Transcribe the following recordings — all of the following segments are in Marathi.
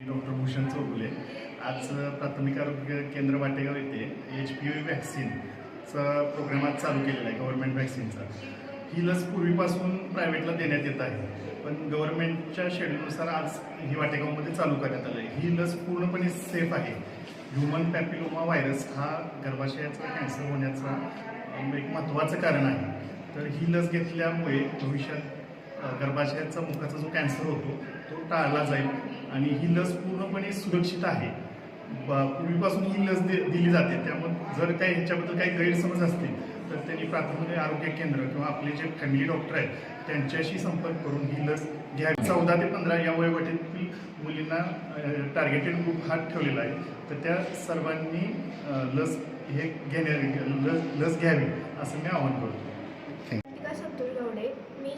डॉक्टर भूषण चौगुले. आज प्राथमिक आरोग्य केंद्र वाटेगाव येथे HPV वॅक्सिनचा प्रोग्राम आज चालू केलेला आहे गव्हर्नमेंट वॅक्सिनचा. ही लस पूर्वीपासून प्रायव्हेटला देण्यात येत आहे, पण गव्हर्नमेंटच्या शेड्यूलनुसार आज ही वाटेगावमध्ये चालू करण्यात आलं आहे. ही लस पूर्णपणे सेफ आहे. ह्युमन पॅपिलोमा व्हायरस हा गर्भाशयाचा कॅन्सर होण्याचा एक महत्त्वाचं कारण आहे. तर ही लस घेतल्यामुळे भविष्यात गर्भाशयाचा मुखाचा जो कॅन्सर होतो तो टाळला जाईल आणि ही लस पूर्णपणे सुरक्षित आहे. पूर्वीपासून ही लस दिली जाते, त्यामुळे जर काही ह्याच्याबद्दल काही गैरसमज असतील तर त्यांनी प्राथमिक आरोग्य केंद्र किंवा आपले जे फॅमिली डॉक्टर आहेत त्यांच्याशी संपर्क करून ही लस घ्यावी. 14 ते 15 या वयोगटातील मुलींना टार्गेटेड ग्रुप हा ठेवलेला आहे. तर त्या सर्वांनी लस लस घ्यावी असं मी आवाहन करतो. संतोष गवडे. मी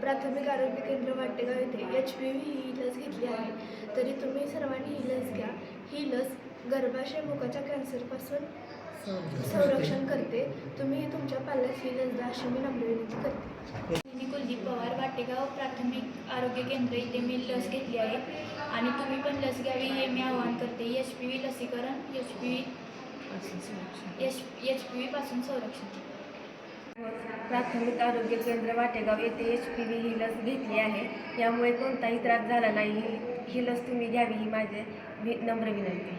प्राथमिक आरोग्य केंद्र वाटेगाव येथे HPV ही लस घेतली आहे. तरी तुम्ही सर्वांनी ही लस घ्या. ही लस गर्भाशय मुखाच्या कॅन्सरपासून संरक्षण करते. तुम्ही तुमच्या पाल्यास ही लस द्या अशी मी नम्र विनंती करते. मी कुलदीप पवार, वाटेगाव प्राथमिक आरोग्य केंद्र इथे मी लस घेतली आहे आणि तुम्ही पण लस घ्यावी हे मी आवाहन करते. HPV लसीकरण, HPV पासून संरक्षण. प्राथमिक आरोग्य केंद्र वाटेगाव येथे HPV ही लस घेतली आहे. यामुळे कोणताही त्रास झाला नाही. ही लस तुम्ही घ्यावी ही माझी नम्र विनंती.